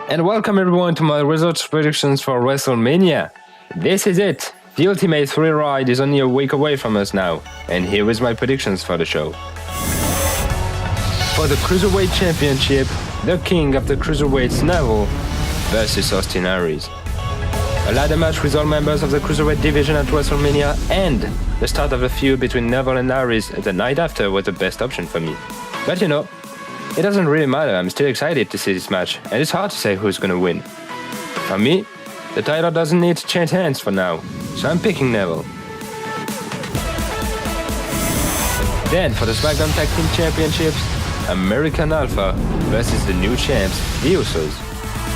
And welcome everyone to my results predictions for WrestleMania. This is it. The Ultimate Thrill Ride is only a week away from us now, and here is my predictions for the show. For the Cruiserweight Championship, the King of the Cruiserweights Neville versus Austin Aries. A ladder match with all members of the Cruiserweight division at WrestleMania and the start of a feud between Neville and Aries the night after was the best option for me. But you know, it doesn't really matter, I'm still excited to see this match, and it's hard to say who's gonna win. For me, the title doesn't need to change hands for now, so I'm picking Neville. Then, for the SmackDown Tag Team Championships, American Alpha versus the new champs, the Usos.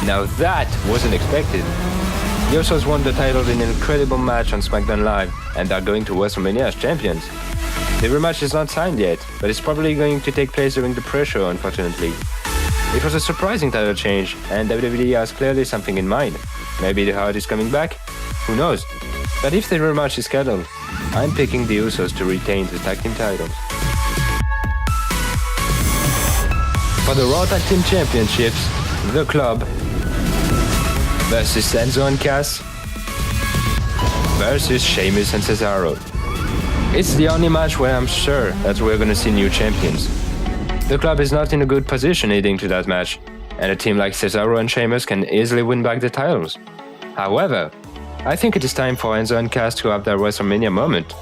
Now that wasn't expected. The Usos won the title in an incredible match on SmackDown Live, and are going to WrestleMania as champions. The rematch is not signed yet, but it's probably going to take place during the pre-show, unfortunately. It was a surprising title change, and WWE has clearly something in mind. Maybe the Hart is coming back? Who knows? But if the rematch is scheduled, I'm picking the Usos to retain the tag team titles. For the Raw Tag Team Championships, The Club versus Enzo and Cass versus Sheamus and Cesaro. It's the only match where I'm sure that we're gonna see new champions. The Club is not in a good position heading to that match, and a team like Cesaro and Sheamus can easily win back the titles. However, I think it is time for Enzo and Cass to have their WrestleMania moment.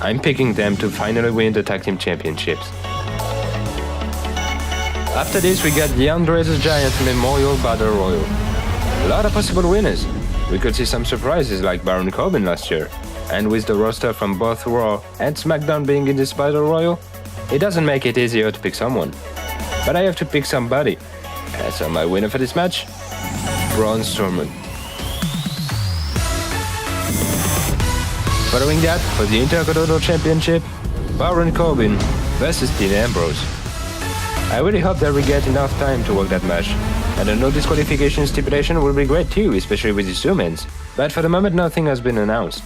I'm picking them to finally win the Tag Team Championships. After this, we got the Andre the Giant Memorial Battle Royal. A lot of possible winners. We could see some surprises like Baron Corbin last year. And with the roster from both Raw and SmackDown being in this Battle Royal, it doesn't make it easier to pick someone. But I have to pick somebody. And so my winner for this match, Braun Strowman. Following that, for the Intercontinental Championship, Baron Corbin versus Dean Ambrose. I really hope that we get enough time to work that match, and a no disqualification stipulation will be great too, especially with these humans. But for the moment, nothing has been announced.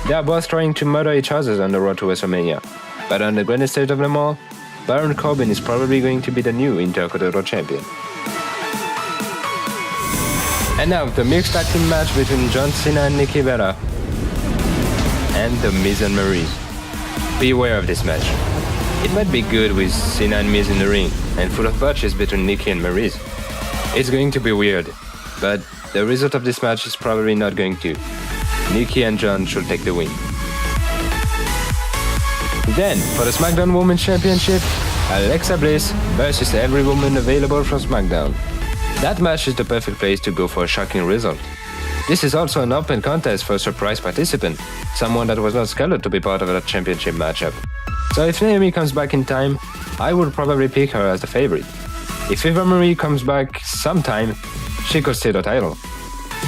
They are both trying to murder each other on the road to WrestleMania, but on the grandest stage of them all, Baron Corbin is probably going to be the new Intercontinental Champion. And now, the mixed tag team match between John Cena and Nikki Bella, and The Miz and Maryse. Beware of this match. It might be good with Cena and Miz in the ring, and full of botches between Nikki and Maryse. It's going to be weird, but the result of this match is probably not going to. Nikki and John should take the win. Then, for the SmackDown Women's Championship, Alexa Bliss versus every woman available from SmackDown. That match is the perfect place to go for a shocking result. This is also an open contest for a surprise participant, someone that was not scheduled to be part of that championship matchup. So if Naomi comes back in time, I would probably pick her as the favorite. If Eva Marie comes back sometime, she could steal the title.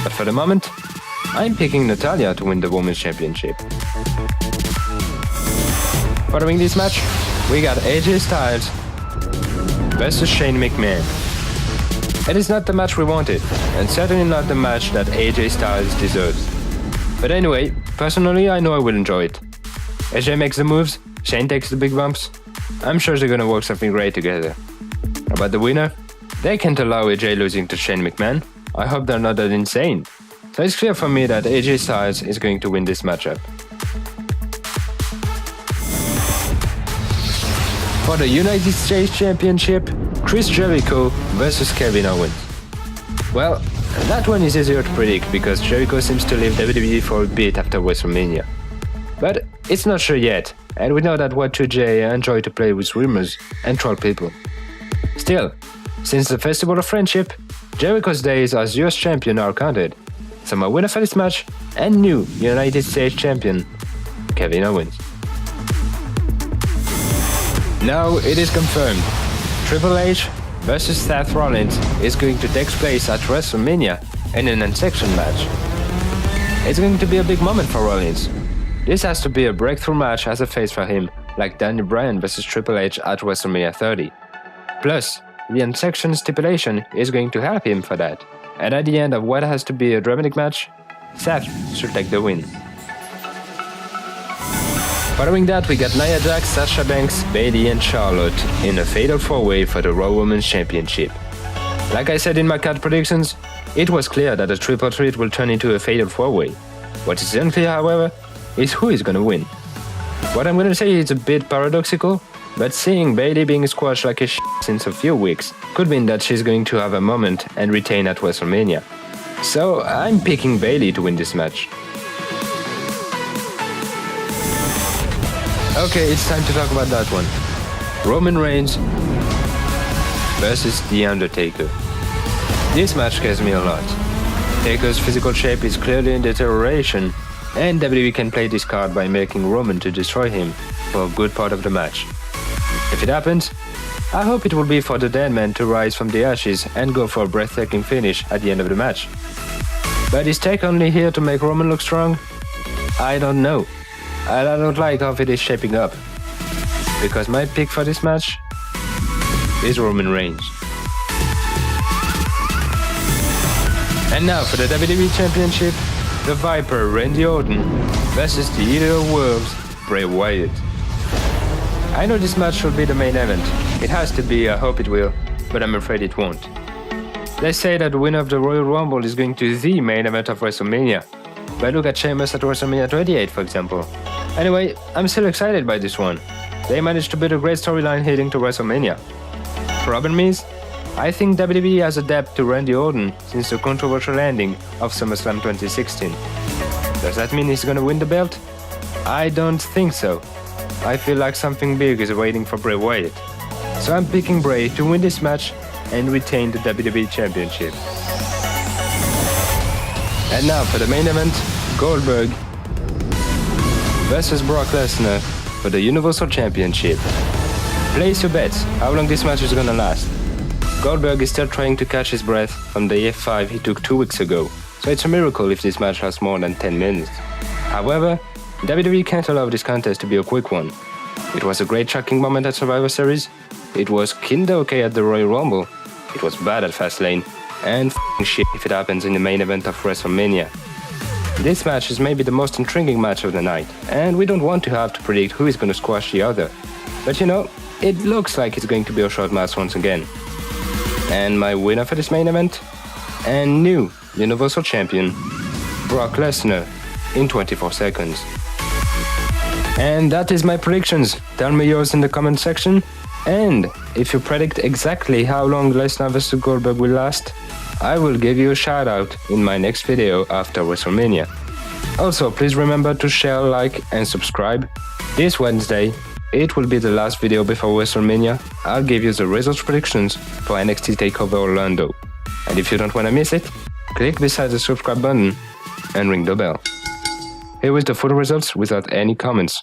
But for the moment, I'm picking Natalya to win the Women's Championship. Following this match, we got AJ Styles versus Shane McMahon. It is not the match we wanted, and certainly not the match that AJ Styles deserves. But anyway, personally I know I will enjoy it. AJ makes the moves, Shane takes the big bumps. I'm sure they're gonna work something great together. About the winner, they can't allow AJ losing to Shane McMahon. I hope they're not that insane. So it's clear for me that AJ Styles is going to win this matchup. For the United States Championship, Chris Jericho versus Kevin Owens. Well, that one is easier to predict because Jericho seems to leave WWE for a bit after WrestleMania. But it's not sure yet, and we know that Y2J enjoy to play with rumors and troll people. Still, since the Festival of Friendship, Jericho's days as US champion are counted. So my winner for this match, and new United States champion, Kevin Owens. Now it is confirmed, Triple H versus Seth Rollins is going to take place at WrestleMania in an unsection match. It's going to be a big moment for Rollins. This has to be a breakthrough match as a face for him, like Daniel Bryan versus Triple H at WrestleMania 30. Plus, the unsection stipulation is going to help him for that. And at the end of what has to be a dramatic match, Seth should take the win. Following that, we got Nia Jax, Sasha Banks, Bayley and Charlotte in a fatal 4-way for the Raw Women's Championship. Like I said in my card predictions, it was clear that the triple threat will turn into a fatal four-way. What is unclear, however, is who is gonna win. What I'm gonna say is a bit paradoxical, but seeing Bayley being squashed like a since a few weeks could mean that she's going to have a moment and retain at WrestleMania. So I'm picking Bayley to win this match. Okay, it's time to talk about that one. Roman Reigns versus The Undertaker. This match scares me a lot. Taker's physical shape is clearly in deterioration, and WWE can play this card by making Roman to destroy him for a good part of the match. If it happens, I hope it will be for the dead man to rise from the ashes and go for a breathtaking finish at the end of the match. But is Taker only here to make Roman look strong? I don't know. I don't like how it is shaping up. Because my pick for this match is Roman Reigns. And now for the WWE Championship, the Viper Randy Orton versus the Eater of Worlds Bray Wyatt. I know this match should be the main event. It has to be, I hope it will, but I'm afraid it won't. They say that the winner of the Royal Rumble is going to the main event of WrestleMania. But look at Sheamus at WrestleMania 28, for example. Anyway, I'm still excited by this one. They managed to build a great storyline heading to WrestleMania. Problem is, I think WWE has adapted to Randy Orton since the controversial ending of SummerSlam 2016. Does that mean he's gonna win the belt? I don't think so. I feel like something big is waiting for Bray Wyatt. So I'm picking Bray to win this match and retain the WWE Championship. And now for the main event, Goldberg versus Brock Lesnar for the Universal Championship. Place your bets how long this match is gonna last. Goldberg is still trying to catch his breath from the F5 he took 2 weeks ago, so it's a miracle if this match lasts more than 10 minutes. However, WWE can't allow this contest to be a quick one. It was a great shocking moment at Survivor Series, it was kinda okay at the Royal Rumble, it was bad at Fastlane, and shit if it happens in the main event of WrestleMania. This match is maybe the most intriguing match of the night, and we don't want to have to predict who is going to squash the other. But you know, it looks like it's going to be a short match once again. And my winner for this main event? And new Universal Champion, Brock Lesnar, in 24 seconds. And that is my predictions. Tell me yours in the comment section. And if you predict exactly how long Lesnar vs Goldberg will last, I will give you a shout out in my next video after WrestleMania. Also, please remember to share, like and subscribe. This Wednesday, it will be the last video before WrestleMania. I'll give you the results predictions for NXT TakeOver Orlando. And if you don't want to miss it, click beside the subscribe button and ring the bell. Here is the full results without any comments.